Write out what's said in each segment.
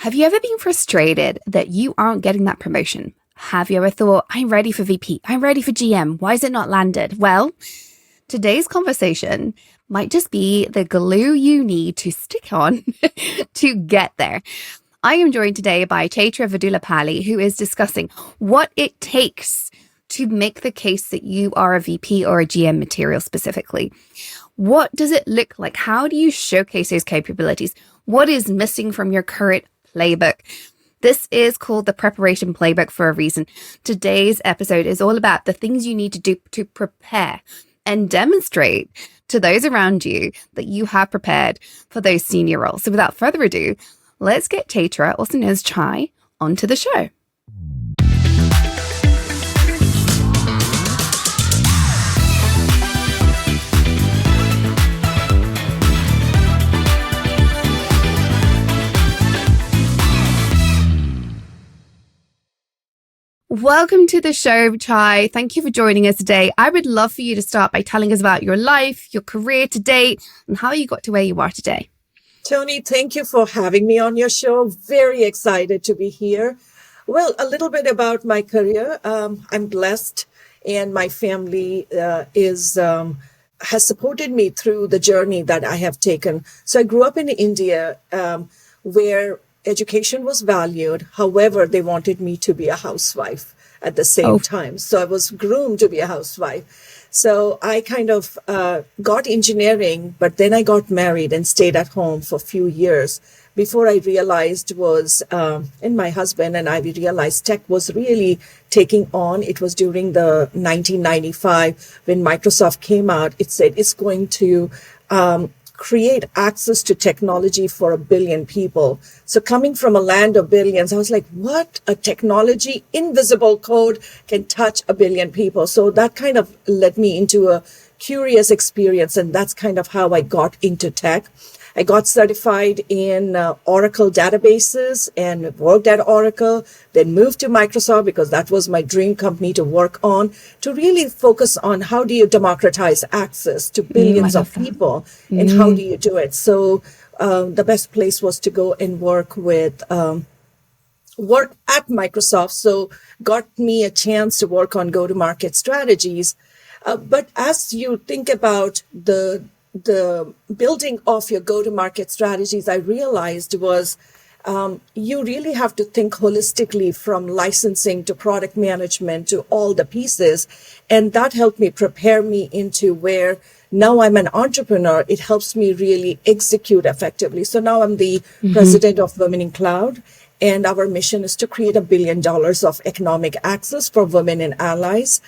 Have you ever been frustrated that you aren't getting that promotion? Have you ever thought, I'm ready for VP, I'm ready for GM, why is it not landed? Well, today's conversation might just be the glue you need to stick on to get there. I am joined today by Chaitra Vedullapalli, who is discussing what it takes to make the case that you are a VP or a GM material specifically. What does it look like? How do you showcase those capabilities? What is missing from your current playbook? This is called the preparation playbook for a reason. Today's episode is all about the things you need to do to prepare and demonstrate to those around you that you have prepared for those senior roles. So without further ado, let's get Chaitra, also known as Chai, onto the show. Welcome to the show, Chai. Thank you for joining us today. I would love for you to start by telling us about your life, your career to date, and how you got to where you are today. Tony, thank you for having me on your show. Very excited to be here. Well, a little bit about my career. I'm blessed, and my family has supported me through the journey that I have taken. So I grew up in India, where education was valued. However, they wanted me to be a housewife at the same time. So I was groomed to be a housewife. So I kind of got engineering, but then I got married and stayed at home for a few years before I realized and my husband and I, we realized tech was really taking on. It was during the 1995 when Microsoft came out. It said it's going to create access to technology for 1 billion people. So coming from a land of billions, I was like, what? A technology, invisible code can touch 1 billion people. So that kind of led me into a curious experience. And that's kind of how I got into tech. I got certified in Oracle databases and worked at Oracle, then moved to Microsoft because that was my dream company to work on, to really focus on how do you democratize access to billions of people and how do you do it. So the best place was to go and work at Microsoft. So got me a chance to work on go-to-market strategies. But as you think about the building of your go-to-market strategies, I realized was you really have to think holistically from licensing to product management to all the pieces. And that helped me prepare me into where now I'm an entrepreneur. It helps me really execute effectively. So now I'm the president of Women in Cloud. And our mission is to create $1 billion of economic access for women and allies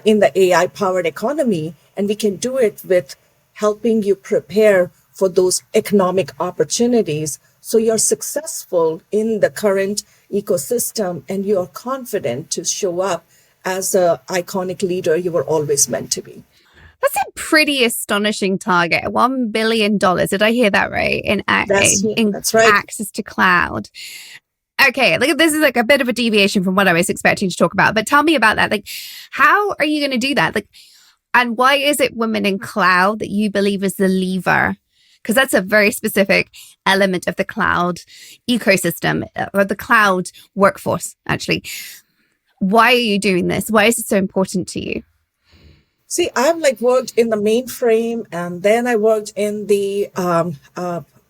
in the AI-powered economy. And we can do it with helping you prepare for those economic opportunities so you're successful in the current ecosystem and you're confident to show up as an iconic leader you were always meant to be. That's a pretty astonishing target. $1 billion. Did I hear that right? That's right. Access to cloud. Okay, this is like a bit of a deviation from what I was expecting to talk about, but tell me about that. Like, how are you going to do that? And why is it women in cloud that you believe is the lever? Because that's a very specific element of the cloud ecosystem or the cloud workforce, actually. Why are you doing this? Why is it so important to you? See, I've worked in the mainframe, and then I worked in the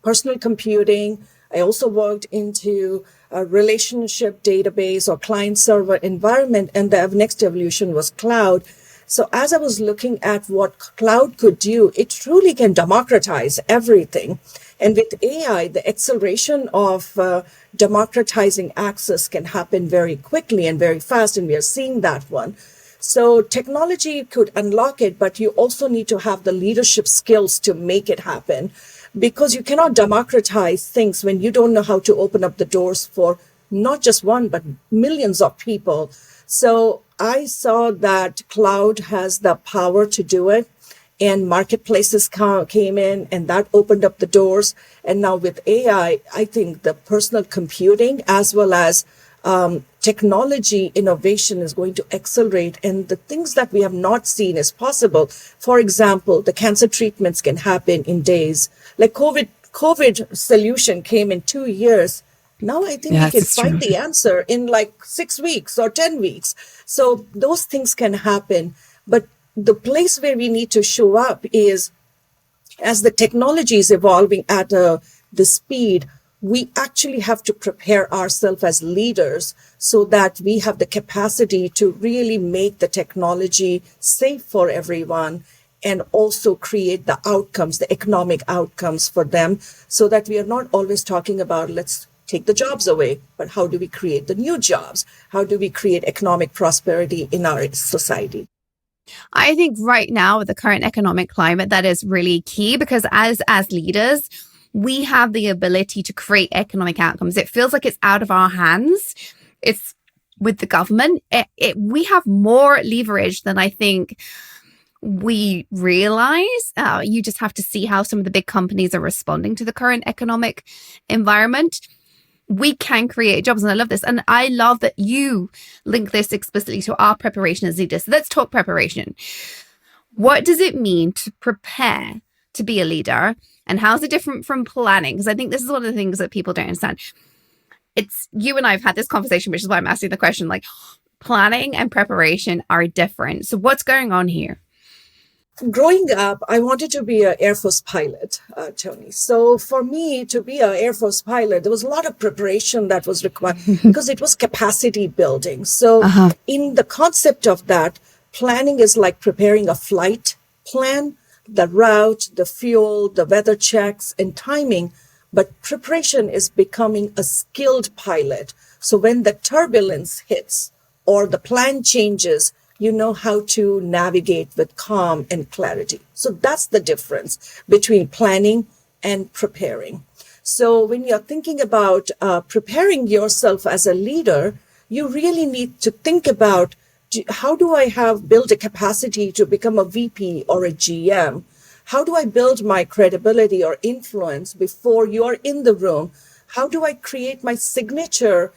personal computing. I also worked into a relationship database or client server environment, and the next evolution was cloud. So as I was looking at what cloud could do, it truly can democratize everything. And with AI, the acceleration of democratizing access can happen very quickly and very fast. And we are seeing that one. So technology could unlock it, but you also need to have the leadership skills to make it happen, because you cannot democratize things when you don't know how to open up the doors for not just one, but millions of people. So I saw that cloud has the power to do it, and marketplaces came in, and that opened up the doors. And now with AI, I think the personal computing as well as technology innovation is going to accelerate, and the things that we have not seen is possible. For example, the cancer treatments can happen in days. Like COVID solution came in 2 years. Now I think we Yes, can it's true. find the answer in like 6 weeks or 10 weeks. So those things can happen. But the place where we need to show up is as the technology is evolving at the speed, we actually have to prepare ourselves as leaders so that we have the capacity to really make the technology safe for everyone and also create the outcomes, the economic outcomes for them, so that we are not always talking about let's take the jobs away, but how do we create the new jobs? How do we create economic prosperity in our society? I think right now with the current economic climate, that is really key because as leaders, we have the ability to create economic outcomes. It feels like it's out of our hands. It's with the government. We have more leverage than I think we realize. You just have to see how some of the big companies are responding to the current economic environment. We can create jobs. And I love this. And I love that you link this explicitly to our preparation as leaders. So let's talk preparation. What does it mean to prepare to be a leader? And how's it different from planning? Because I think this is one of the things that people don't understand. It's you and I have had this conversation, which is why I'm asking the question, like planning and preparation are different. So what's going on here? Growing up, I wanted to be an Air Force pilot, Tony. So for me to be an Air Force pilot, there was a lot of preparation that was required because it was capacity building. So in the concept of that, planning is like preparing a flight plan, the route, the fuel, the weather checks, and timing. But preparation is becoming a skilled pilot. So when the turbulence hits or the plan changes, you know how to navigate with calm and clarity. So that's the difference between planning and preparing. So when you're thinking about preparing yourself as a leader, you really need to think about how do I build a capacity to become a VP or a GM? How do I build my credibility or influence before you're in the room? How do I create my signature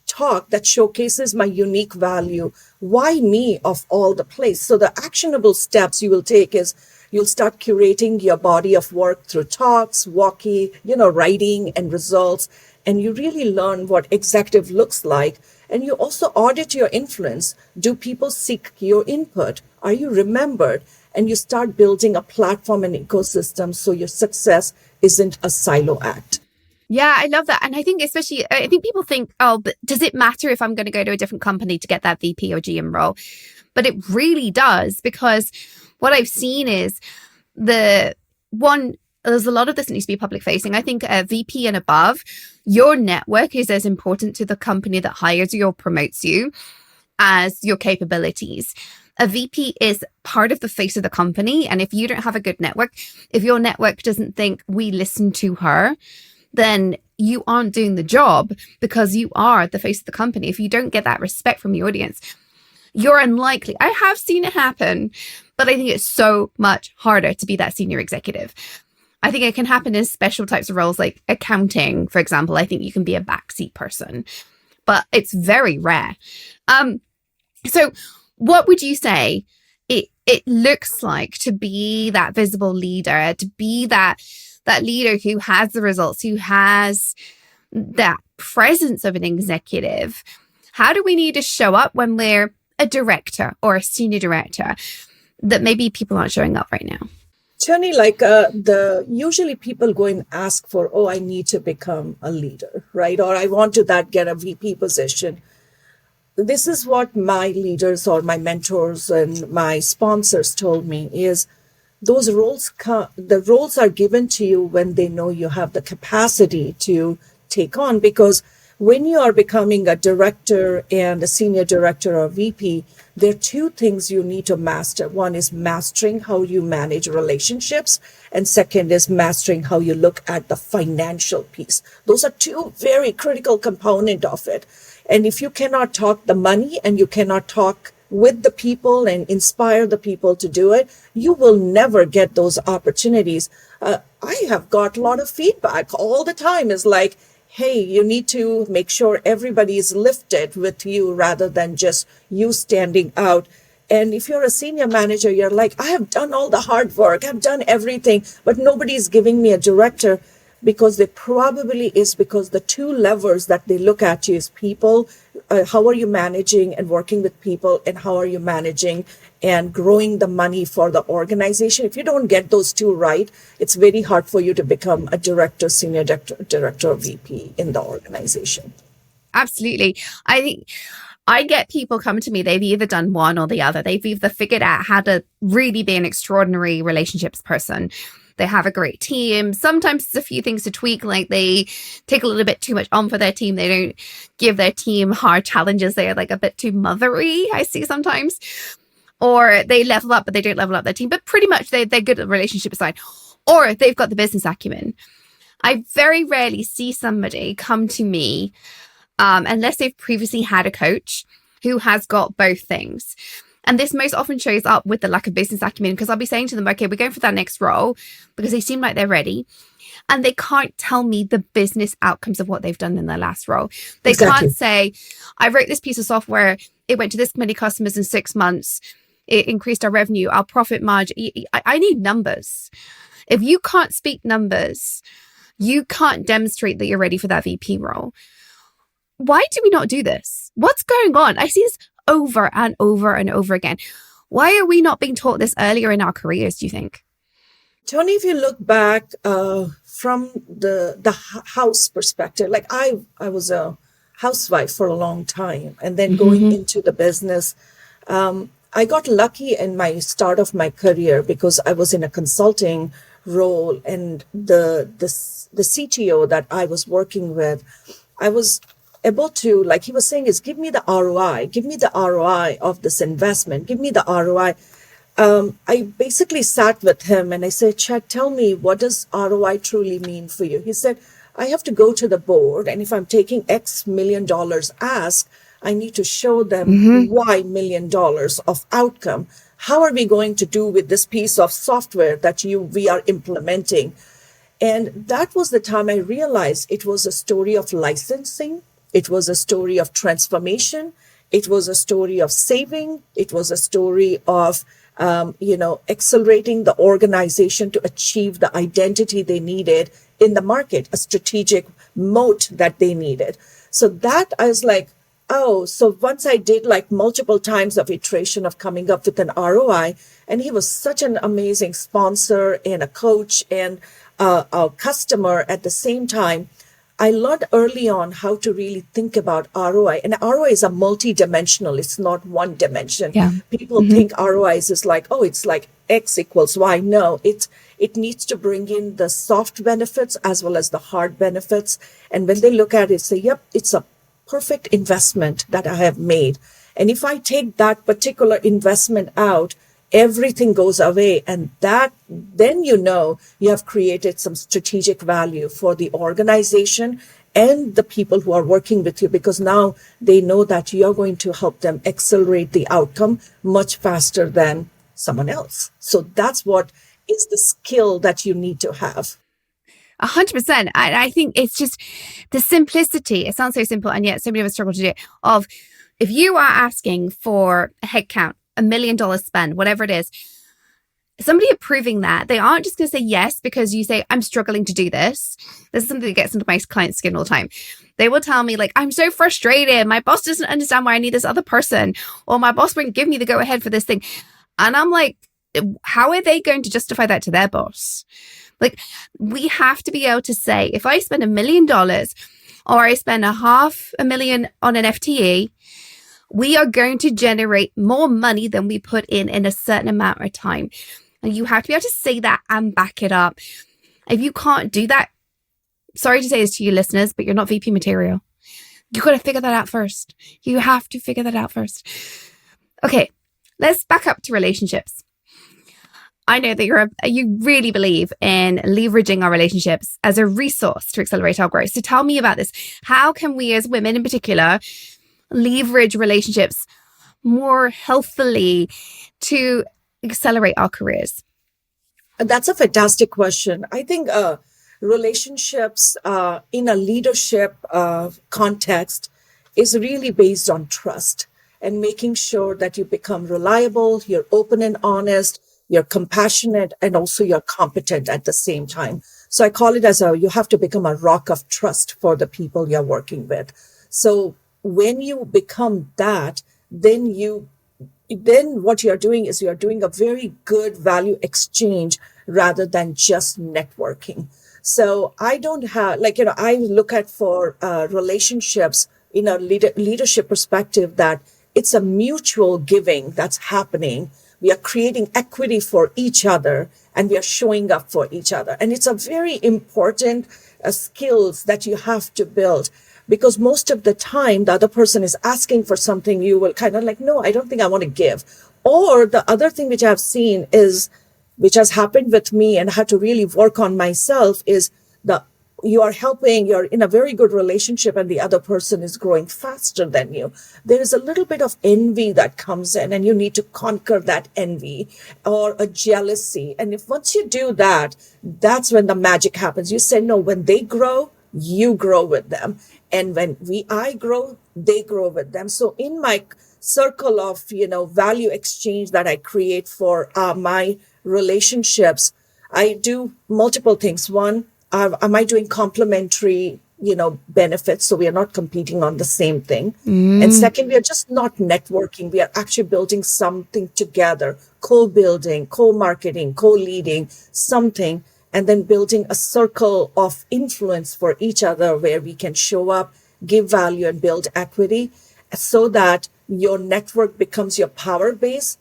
talk that showcases my unique value? Why me of all the place? So the actionable steps you will take is you'll start curating your body of work through talks, writing and results. And you really learn what executive looks like. And you also audit your influence. Do people seek your input? Are you remembered? And you start building a platform and ecosystem so your success isn't a silo act. Yeah, I love that. And I think I think people think, oh, but does it matter if I'm going to go to a different company to get that VP or GM role? But it really does, because what I've seen is there's a lot of this that needs to be public facing. I think a VP and above, your network is as important to the company that hires you or promotes you as your capabilities. A VP is part of the face of the company. And if you don't have a good network, if your network doesn't think we listen to her, then you aren't doing the job, because you are the face of the company. If you don't get that respect from your audience, you're unlikely. I have seen it happen, but I think it's so much harder to be that senior executive. I think it can happen in special types of roles like accounting, for example. I think you can be a backseat person, but it's very rare. So what would you say it looks like to be that visible leader, to be that leader who has the results, who has that presence of an executive? How do we need to show up when we're a director or a senior director that maybe people aren't showing up right now? Tony, usually people go and ask for, I need to become a leader, right? Or I want to get a VP position. This is what my leaders or my mentors and my sponsors told me is those roles, the roles are given to you when they know you have the capacity to take on. Because when you are becoming a director and a senior director or VP, there are two things you need to master. One is mastering how you manage relationships, and second is mastering how you look at the financial piece. Those are two very critical components of it. And if you cannot talk the money and you cannot talk with the people and inspire the people to do it, you will never get those opportunities. I have got a lot of feedback all the time. Is like, hey, you need to make sure everybody is lifted with you rather than just you standing out. And if you're a senior manager, you're like, I have done all the hard work, I've done everything, but nobody's giving me a director. because they probably is because the two levers that they look at you is people, how are you managing and working with people, and how are you managing and growing the money for the organization. If you don't get those two right, it's very hard for you to become a director, senior director or VP in the organization. Absolutely. I think I get people come to me, they've either done one or the other. They've either figured out how to really be an extraordinary relationships person. They have a great team. Sometimes it's a few things to tweak, like they take a little bit too much on for their team. They don't give their team hard challenges. They are like a bit too mothery, I see sometimes. Or they level up, but they don't level up their team. But pretty much they're good at the relationship side. Or they've got the business acumen. I very rarely see somebody come to me unless they've previously had a coach who has got both things. And this most often shows up with the lack of business acumen, because I'll be saying to them, okay, we're going for that next role because they seem like they're ready. And they can't tell me the business outcomes of what they've done in their last role. They can't say, I wrote this piece of software. It went to this many customers in 6 months. It increased our revenue, our profit margin. I need numbers. If you can't speak numbers, you can't demonstrate that you're ready for that VP role. Why do we not do this? What's going on? I see this over and over and over again. Why are we not being taught this earlier in our careers, do you think? Tony, if you look back from the house perspective, like I was a housewife for a long time, and then going into the business, I got lucky in my start of my career because I was in a consulting role, and the CTO that I was working with, I was able to, like he was saying, is give me the ROI of this investment, give me the ROI. I basically sat with him and I said, Chad, tell me, what does ROI truly mean for you? He said, I have to go to the board, and if I'm taking X million dollars ask, I need to show them Y million dollars of outcome. How are we going to do with this piece of software that we are implementing? And that was the time I realized it was a story of licensing. It was a story of transformation. It was a story of saving. It was a story of, accelerating the organization to achieve the identity they needed in the market, a strategic moat that they needed. So that I was like, oh, so once I did like multiple times of iteration of coming up with an ROI, and he was such an amazing sponsor and a coach and a customer at the same time, I learned early on how to really think about ROI. And ROI is a multi-dimensional. It's not one dimension. Yeah. People think ROI is like, oh, it's like X equals Y. No, it needs to bring in the soft benefits as well as the hard benefits. And when they look at it, say, yep, it's a perfect investment that I have made. And if I take that particular investment out, everything goes away. And then you have created some strategic value for the organization and the people who are working with you, because now they know that you're going to help them accelerate the outcome much faster than someone else. So that's what is the skill that you need to have. 100%. I think it's just the simplicity. It sounds so simple, and yet so many of us struggle to do it. Of if you are asking for a headcount, $1 million spend, whatever it is, somebody approving that, they aren't just going to say yes because you say, I'm struggling to do this. This is something that gets into my client's skin all the time. They will tell me, like, I'm so frustrated. My boss doesn't understand why I need this other person, or my boss won't give me the go ahead for this thing. And I'm like, how are they going to justify that to their boss? Like, we have to be able to say, if I spend $1 million or I spend $500,000 on an FTE, we are going to generate more money than we put in a certain amount of time. And you have to be able to say that and back it up. If you can't do that, sorry to say this to you listeners, but you're not VP material. You got to figure that out first. You have to figure that out first. Okay, let's back up to relationships. I know that you really believe in leveraging our relationships as a resource to accelerate our growth. So tell me about this. How can we as women in particular leverage relationships more healthily to accelerate our careers? That's a fantastic question. I think relationships in a leadership context is really based on trust and making sure that you become reliable, you're open and honest, you're compassionate, and also you're competent at the same time. So I call it you have to become a rock of trust for the people you're working with. So when you become that, then what you're doing is you're doing a very good value exchange rather than just networking. So I don't have, I look at for relationships in a leadership perspective that it's a mutual giving that's happening. We are creating equity for each other and we are showing up for each other. And it's a very important skills that you have to build, because most of the time the other person is asking for something, you will kind of like, no, I don't think I want to give. Or the other thing which I've seen is, which has happened with me and I had to really work on myself, is you're in a very good relationship and the other person is growing faster than you. There is a little bit of envy that comes in and you need to conquer that envy, or a jealousy. And if once you do that, that's when the magic happens. You say, no, when they grow, you grow with them. And when I grow, they grow with them. So in my circle of, value exchange that I create for my relationships, I do multiple things. One, am I doing complementary, benefits? So we are not competing on the same thing. And second, we are just not networking. We are actually building something together, co-building, co-marketing, co-leading something, and then building a circle of influence for each other where we can show up, give value, and build equity, so that your network becomes your power base.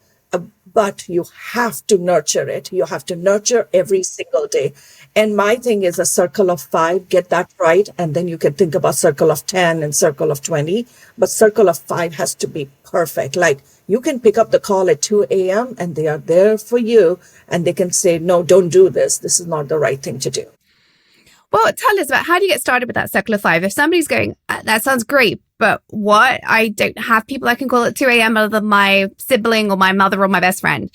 But you have to nurture it. You have to nurture every single day. And my thing is a circle of 5, get that right. And then you can think about circle of 10 and circle of 20. But circle of 5 has to be perfect. Like, you can pick up the call at 2 a.m. and they are there for you. And they can say, no, don't do this. This is not the right thing to do. Well, tell us about, how do you get started with that circle of 5? If somebody's going, that sounds great, but what? I don't have people I can call at 2 a.m. other than my sibling or my mother or my best friend.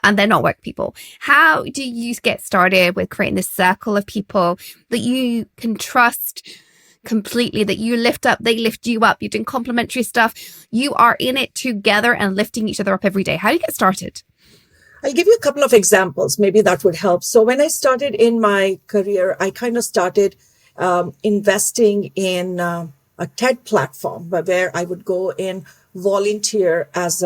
And they're not work people. How do you get started with creating this circle of people that you can trust completely, that you lift up, they lift you up, you're doing complementary stuff, you are in it together and lifting each other up every day? How do you get started? I'll give you a couple of examples. Maybe that would help. So when I started in my career, I kind of started investing in a TED platform where I would go and volunteer as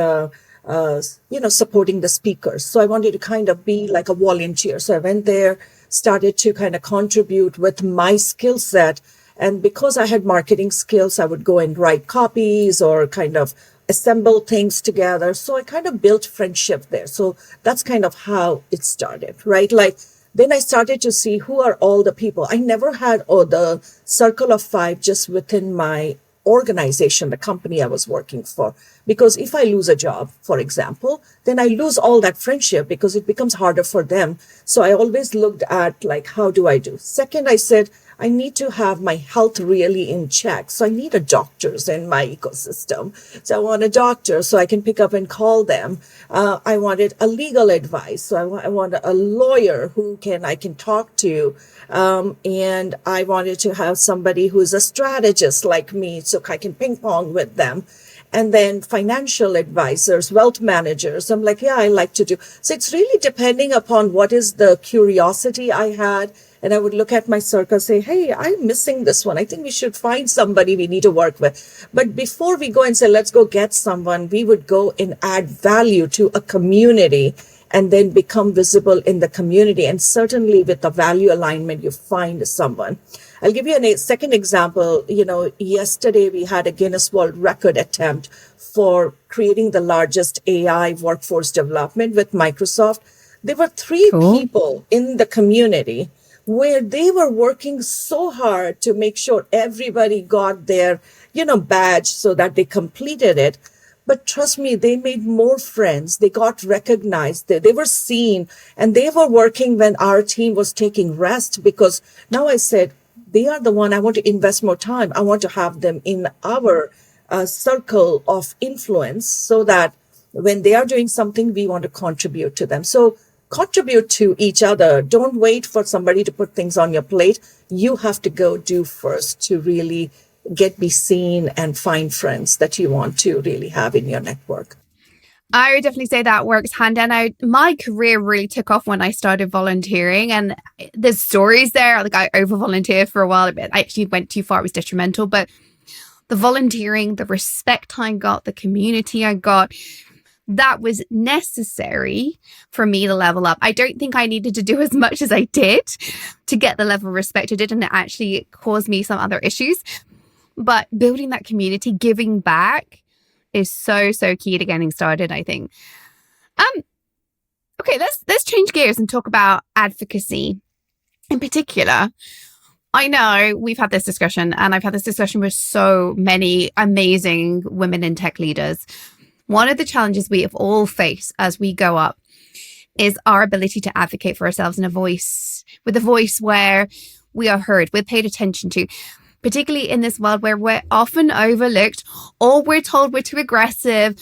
supporting the speakers. So I wanted to kind of be like a volunteer. So I went there, started to kind of contribute with my skill set. And because I had marketing skills, I would go and write copies or kind of assemble things together. So I kind of built friendship there. So that's kind of how it started, right? Like, then I started to see who are all the people. I never had the circle of 5 just within my organization, the company I was working for. Because if I lose a job, for example, then I lose all that friendship because it becomes harder for them. So I always looked at, like, how do I do? Second, I said, I need to have my health really in check. So I need a doctors in my ecosystem. So I want a doctor so I can pick up and call them. I wanted a legal advice. So I want a lawyer who I can talk to. And I wanted to have somebody who's a strategist like me so I can ping pong with them. And then financial advisors, wealth managers. I'm like, yeah, I like to do. So it's really depending upon what is the curiosity I had. And I would look at my circle, say, hey, I'm missing this one. I think we should find somebody we need to work with. But before we go and say, let's go get someone, we would go and add value to a community and then become visible in the community. And certainly with the value alignment, you find someone. I'll give you a second example. Yesterday we had a Guinness World Record attempt for creating the largest AI workforce development with Microsoft. There were 3 people in the community where they were working so hard to make sure everybody got their, badge so that they completed it. But trust me, they made more friends. They got recognized. They were seen, and they were working when our team was taking rest, because now I said, they are the one I want to invest more time. I want to have them in our circle of influence so that when they are doing something, we want to contribute to them. So contribute to each other. Don't wait for somebody to put things on your plate. You have to go do first to really be seen and find friends that you want to really have in your network. I would definitely say that works hand in hand. My career really took off when I started volunteering, and there's stories there. Like I over volunteered for a while. I actually went too far. It was detrimental, but the volunteering, the respect I got, the community I got, that was necessary for me to level up. I don't think I needed to do as much as I did to get the level of respect I did, and it actually caused me some other issues. But building that community, giving back is so key to getting started, I think. Okay, let's change gears and talk about advocacy in particular. I know we've had this discussion, and I've had this discussion with so many amazing women in tech leaders. One of the challenges we have all faced as we go up is our ability to advocate for ourselves with a voice where we are heard, we're paid attention to, particularly in this world where we're often overlooked, or we're told we're too aggressive,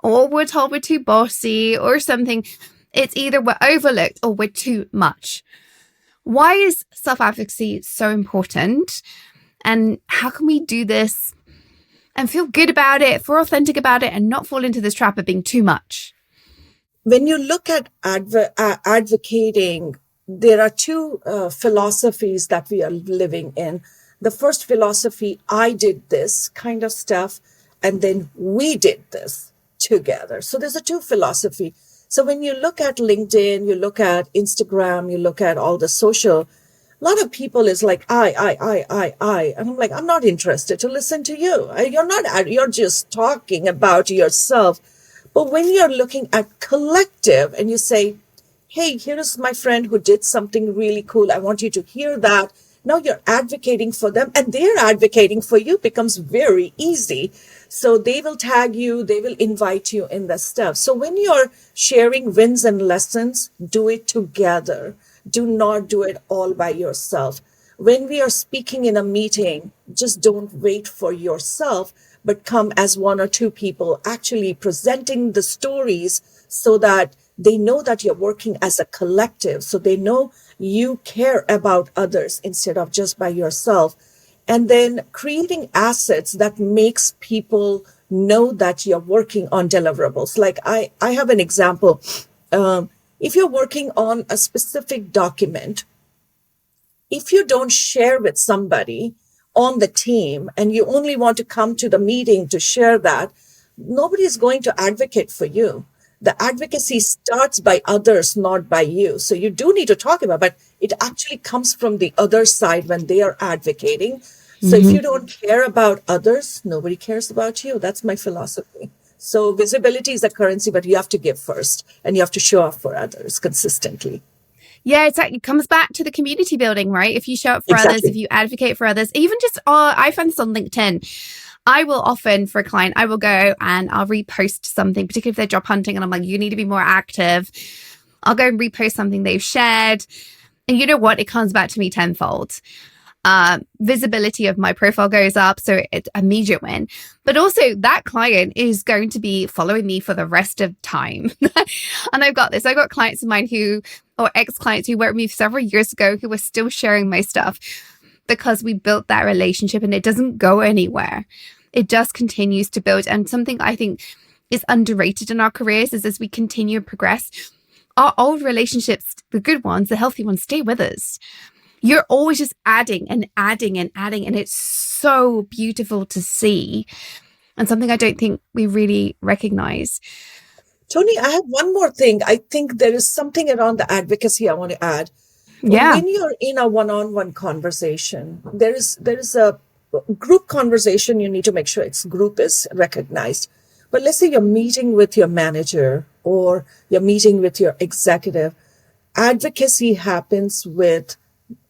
or we're told we're too bossy or something. It's either we're overlooked or we're too much. Why is self-advocacy so important? And how can we do this and feel good about it, feel authentic about it, and not fall into this trap of being too much? When you look at advocating, there are two philosophies that we are living in. The first philosophy, I did this kind of stuff, and then we did this together. So there's a two philosophy. So when you look at LinkedIn, you look at Instagram, you look at all the social, a lot of people is like, I. And I'm like, I'm not interested to listen to you. You're just talking about yourself. But when you're looking at collective and you say, hey, here's my friend who did something really cool. I want you to hear that. Now you're advocating for them, and they're advocating for you becomes very easy. So they will tag you, they will invite you in the stuff. So when you're sharing wins and lessons, do it together. Do not do it all by yourself. When we are speaking in a meeting, just don't wait for yourself, but come as one or two people actually presenting the stories so that they know that you're working as a collective. So they know you care about others instead of just by yourself. And then creating assets that makes people know that you're working on deliverables. Like I have an example. If you're working on a specific document, if you don't share with somebody on the team and you only want to come to the meeting to share that, nobody is going to advocate for you. The advocacy starts by others, not by you. So you do need to talk about it, but it actually comes from the other side when they are advocating. So if you don't care about others, nobody cares about you. That's my philosophy. So visibility is a currency, but you have to give first and you have to show up for others consistently. Yeah, it comes back to the community building, right? If you show up for others, if you advocate for others, even just, I found this on LinkedIn. I will often, for a client, I will go and I'll repost something, particularly if they're job hunting, and I'm like, you need to be more active. I'll go and repost something they've shared. And you know what? It comes back to me tenfold. Visibility of my profile goes up, so it's an immediate win. But also that client is going to be following me for the rest of time. And I've got clients of mine or ex-clients who worked with me several years ago who are still sharing my stuff because we built that relationship and it doesn't go anywhere. It just continues to build. And something I think is underrated in our careers is as we continue to progress, our old relationships, the good ones, the healthy ones, stay with us. You're always just adding and adding and adding. And it's so beautiful to see. And something I don't think we really recognize. Tony, I have one more thing. I think there is something around the advocacy I want to add. Yeah. When you're in a one-on-one conversation, there is a group conversation. You need to make sure its group is recognized. But let's say you're meeting with your manager or you're meeting with your executive. Advocacy happens with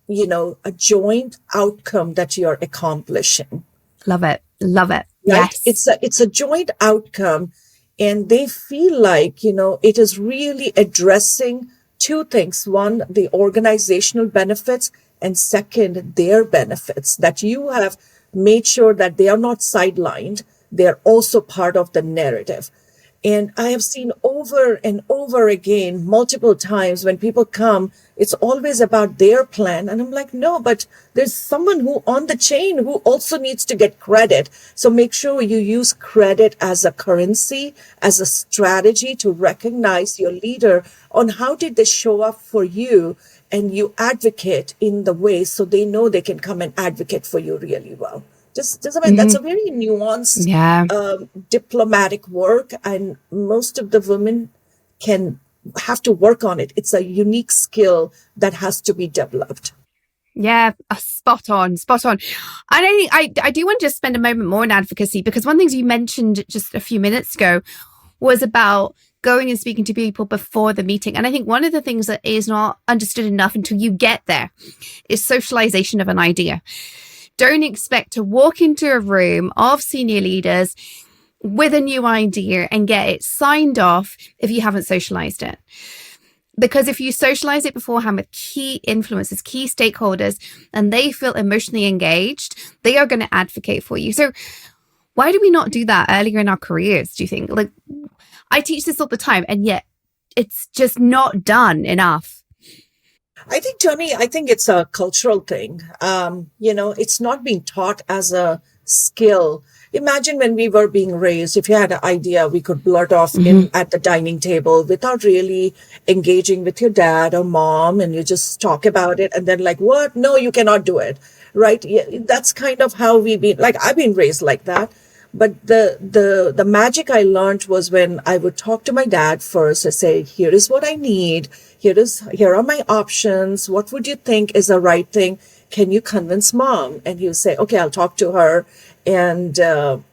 a joint outcome that you're accomplishing. Love it. Love it. Right? Yes. It's a joint outcome, and they feel like, it is really addressing two things. One, the organizational benefits, and second, their benefits, that you have made sure that they are not sidelined. They're also part of the narrative. And I have seen over and over again, multiple times when people come, it's always about their plan. And I'm like, no, but there's someone who on the chain who also needs to get credit. So make sure you use credit as a currency, as a strategy to recognize your leader on how did they show up for you, and you advocate in the way so they know they can come and advocate for you really well. Just I mean, that's a very nuanced, Yeah. diplomatic work, and most of the women can have to work on it. It's a unique skill that has to be developed. Yeah, spot on, spot on. And I do want to just spend a moment more on advocacy, because one of the things you mentioned just a few minutes ago was about going and speaking to people before the meeting. And I think one of the things that is not understood enough until you get there is socialization of an idea. Don't expect to walk into a room of senior leaders with a new idea and get it signed off if you haven't socialized it. Because if you socialize it beforehand with key influencers, key stakeholders, and they feel emotionally engaged, they are going to advocate for you. So why do we not do that earlier in our careers, do you think? Like, I teach this all the time, and yet it's just not done enough. I think, Tony, I think it's a cultural thing. It's not being taught as a skill. Imagine when we were being raised, if you had an idea, we could blurt off in at the dining table without really engaging with your dad or mom, and you just talk about it, and then like, what? No, you cannot do it. Right? Yeah, that's kind of how we've been, like, I've been raised like that. But the magic I learned was when I would talk to my dad first. I say, here is what I need. Here are my options. What would you think is the right thing? Can you convince mom? And he would say, okay, I'll talk to her and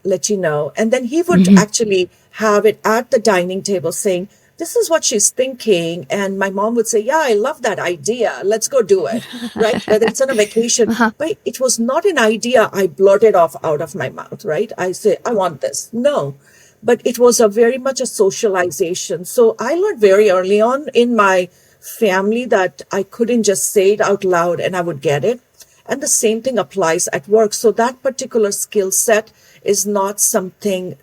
let you know. And then he would actually have it at the dining table saying, this is what she's thinking. And my mom would say, yeah, I love that idea. Let's go do it. Right? Whether it's on a vacation, but it was not an idea I blurted off out of my mouth, right? I say, I want this. No, but it was a very much a socialization. So I learned very early on in my family that I couldn't just say it out loud and I would get it. And the same thing applies at work. So that particular skill set is not something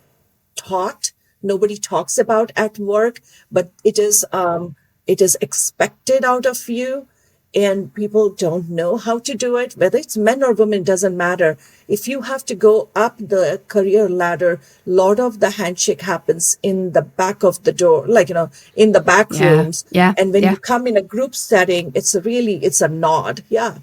taught. Nobody talks about at work, but it is expected out of you, and people don't know how to do it. Whether it's men or women, doesn't matter. If you have to go up the career ladder, a lot of the handshake happens in the back of the door, like, in the back rooms. Yeah. And when you come in a group setting, it's a nod. Yeah.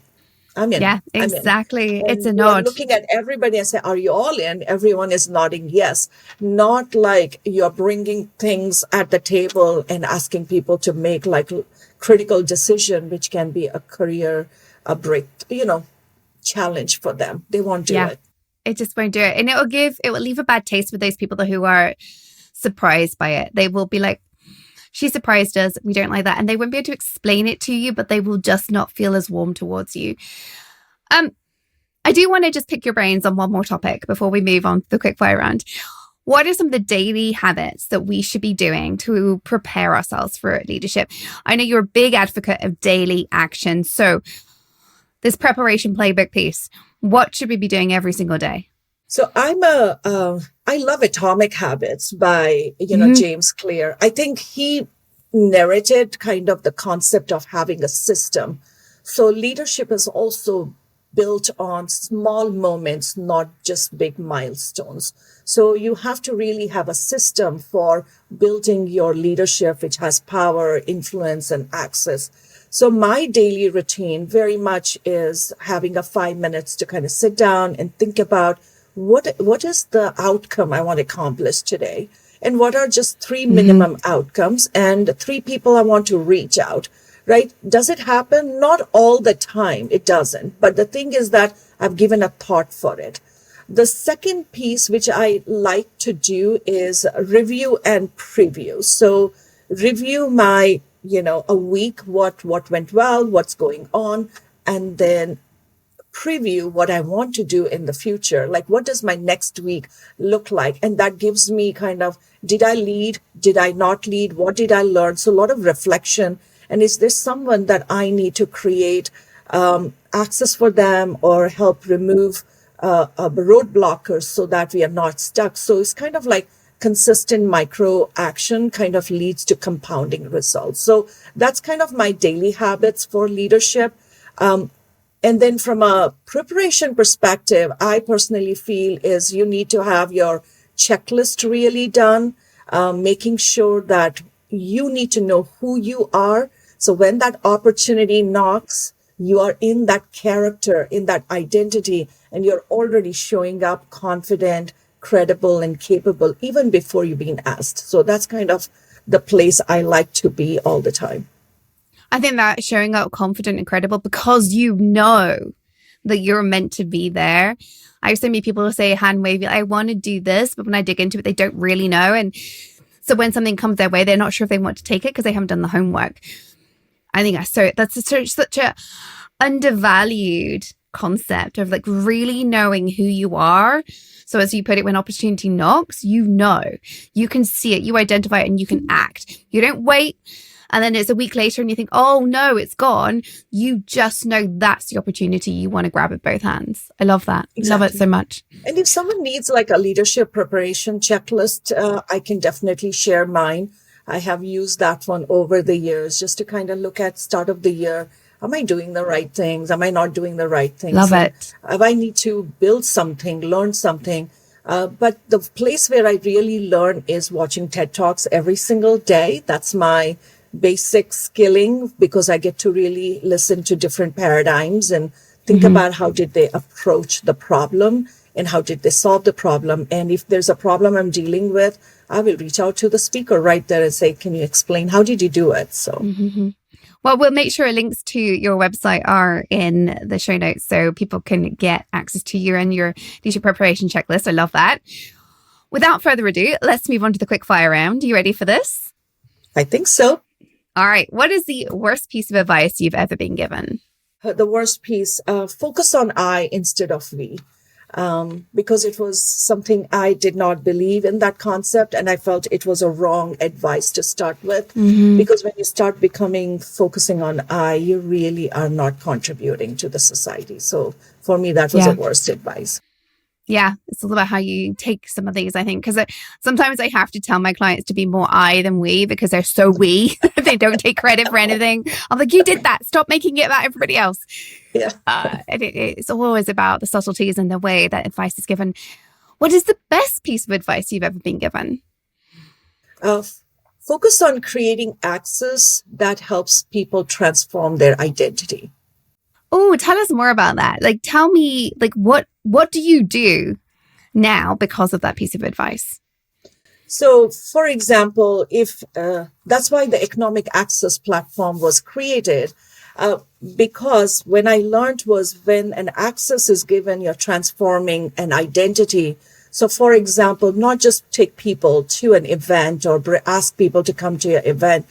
I'm in. Yeah, I'm in. exactly. And It's a you're nod. looking at everybody and say, are you all in? Everyone is nodding yes. Not like you're bringing things at the table and asking people to make like critical decision, which can be a career, a break, challenge for them. They won't do it. It just won't do it. And it will leave a bad taste with those people who are surprised by it. They will be like, she surprised us. We don't like that. And they won't be able to explain it to you, but they will just not feel as warm towards you. I do want to just pick your brains on one more topic before we move on to the quickfire round. What are some of the daily habits that we should be doing to prepare ourselves for leadership? I know you're a big advocate of daily action. So this preparation playbook piece, what should we be doing every single day? So I love Atomic Habits by, James Clear. I think he narrated kind of the concept of having a system. So leadership is also built on small moments, not just big milestones. So you have to really have a system for building your leadership, which has power, influence, and access. So my daily routine very much is having 5 minutes to kind of sit down and think about what is the outcome I want to accomplish today? And what are just 3 minimum outcomes and 3 people I want to reach out, right? Does it happen? Not all the time. It doesn't. But the thing is that I've given a thought for it. The second piece, which I like to do, is review and preview. So review my, a week, what went well, what's going on, and then preview what I want to do in the future. Like, what does my next week look like? And that gives me kind of, did I lead? Did I not lead? What did I learn? So a lot of reflection. And is there someone that I need to create access for them or help remove roadblockers so that we are not stuck? So it's kind of like consistent micro action kind of leads to compounding results. So that's kind of my daily habits for leadership. And then from a preparation perspective, I personally feel is you need to have your checklist really done, making sure that you need to know who you are. So when that opportunity knocks, you are in that character, in that identity, and you're already showing up confident, credible, and capable even before you've been asked. So that's kind of the place I like to be all the time. I think that showing up confident and credible because you know that you're meant to be there. I have so many people who say hand wavy, I want to do this, but when I dig into it, they don't really know. And so when something comes their way, they're not sure if they want to take it because they haven't done the homework. I think that's such a undervalued concept of like really knowing who you are. So as you put it, when opportunity knocks, you know, you can see it, you identify it, and you can act. You don't wait. And then it's a week later and you think, oh no, it's gone. You just know that's the opportunity you want to grab with both hands. I love that. Exactly. Love it so much. And if someone needs like a leadership preparation checklist, I can definitely share mine. I have used that one over the years just to kind of look at start of the year. Am I doing the right things? Am I not doing the right things? Love it. If I need to build something, learn something. But the place where I really learn is watching TED Talks every single day. That's my basic skilling because I get to really listen to different paradigms and think about how did they approach the problem and how did they solve the problem. And if there's a problem I'm dealing with, I will reach out to the speaker right there and say, can you explain? How did you do it? So. Well, we'll make sure links to your website are in the show notes so people can get access to you and your leadership preparation checklist. I love that. Without further ado, let's move on to the quickfire round. Are you ready for this? I think so. All right. What is the worst piece of advice you've ever been given? The worst piece, focus on I instead of we. Because it was something I did not believe in that concept. And I felt it was a wrong advice to start with. Because when you start focusing on I, you really are not contributing to the society. So for me, that was the worst advice. Yeah, it's all about how you take some of these, I think, because sometimes I have to tell my clients to be more I than we because they're so we. They don't take credit for anything. I'm like, you did that. Stop making it about everybody else. Yeah. And it's always about the subtleties and the way that advice is given. What is the best piece of advice you've ever been given? Focus on creating access that helps people transform their identity. Oh, tell us more about that. Like, tell me, like, what do you do now because of that piece of advice? So, for example, if that's why the economic access platform was created, because when I learned was when an access is given, you're transforming an identity. So, for example, not just take people to an event or ask people to come to your event.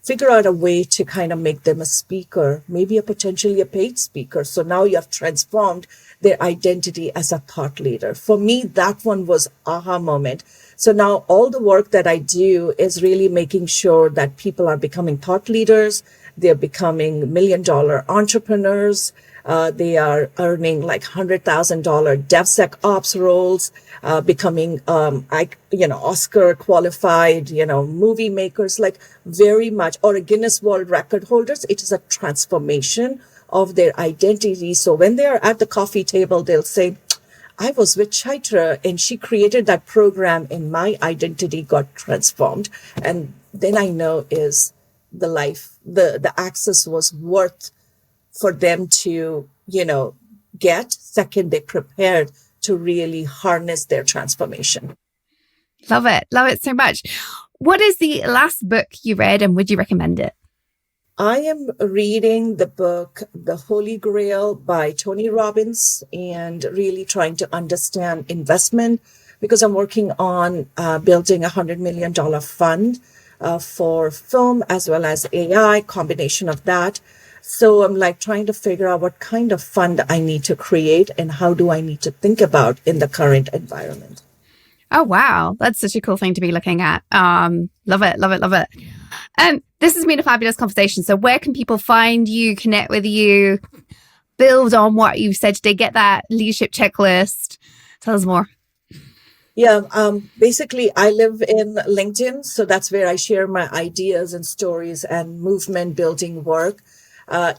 Figure out a way to kind of make them a speaker, maybe potentially a paid speaker. So now you have transformed their identity as a thought leader. For me, that one was aha moment. So now all the work that I do is really making sure that people are becoming thought leaders. They're becoming $1 million entrepreneurs. They are earning like $100,000 DevSecOps roles, becoming, Oscar qualified, movie makers, like very much, or a Guinness World Record holders. It is a transformation of their identity. So when they are at the coffee table, they'll say, I was with Chaitra and she created that program and my identity got transformed. And then I know is the life, the access was worth for them to, get. Second, they prepared to really harness their transformation. Love it. Love it so much. What is the last book you read and would you recommend it? I am reading the book, The Holy Grail by Tony Robbins, and really trying to understand investment because I'm working on building a $100 million fund for film as well as AI, combination of that. So I'm like trying to figure out what kind of fund I need to create and how do I need to think about in the current environment. Oh, wow. That's such a cool thing to be looking at. Love it, love it, love it. This has been a fabulous conversation. So where can people find you, connect with you, build on what you've said today, get that leadership checklist? Tell us more. Yeah, basically, I live in LinkedIn, so that's where I share my ideas and stories and movement building work.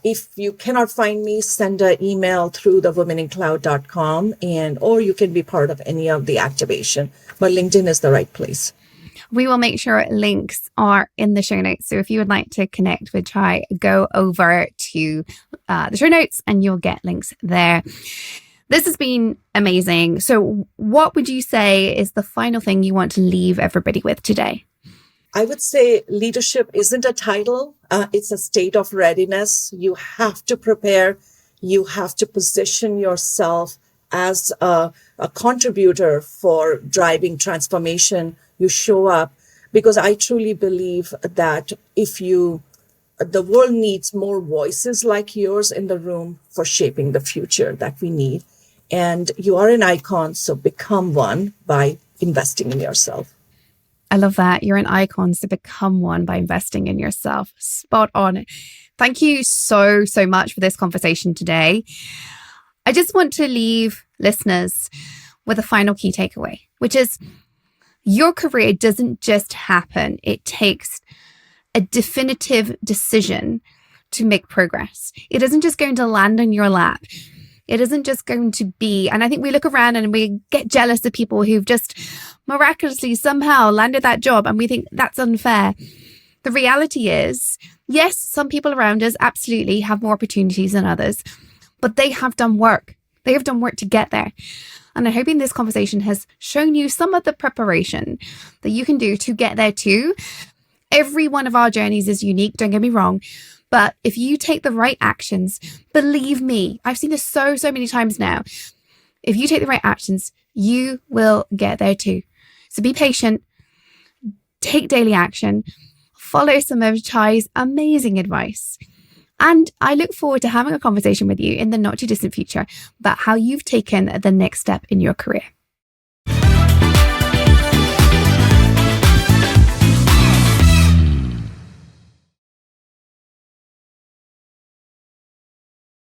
If you cannot find me, send an email through thewomeninCloud.com, and or you can be part of any of the activation. But LinkedIn is the right place. We will make sure links are in the show notes. So if you would like to connect with Chai, go over to the show notes and you'll get links there. This has been amazing. So what would you say is the final thing you want to leave everybody with today? I would say leadership isn't a title. It's a state of readiness. You have to prepare. You have to position yourself as a contributor for driving transformation. You show up because I truly believe that the world needs more voices like yours in the room for shaping the future that we need. And you are an icon, so become one by investing in yourself. I love that. You're an icon, so become one by investing in yourself. Spot on. Thank you so much for this conversation today. I just want to leave listeners with a final key takeaway, which is your career doesn't just happen. It takes a definitive decision to make progress. It isn't just going to land on your lap. It isn't just going to be, and I think we look around and we get jealous of people who've just miraculously somehow landed that job and we think that's unfair. The reality is, yes, some people around us absolutely have more opportunities than others, but they have done work. They have done work to get there. And I'm hoping this conversation has shown you some of the preparation that you can do to get there too. Every one of our journeys is unique, don't get me wrong. But if you take the right actions, believe me, I've seen this so many times now. If you take the right actions, you will get there too. So be patient, take daily action, follow some of Chai's amazing advice. And I look forward to having a conversation with you in the not too distant future about how you've taken the next step in your career.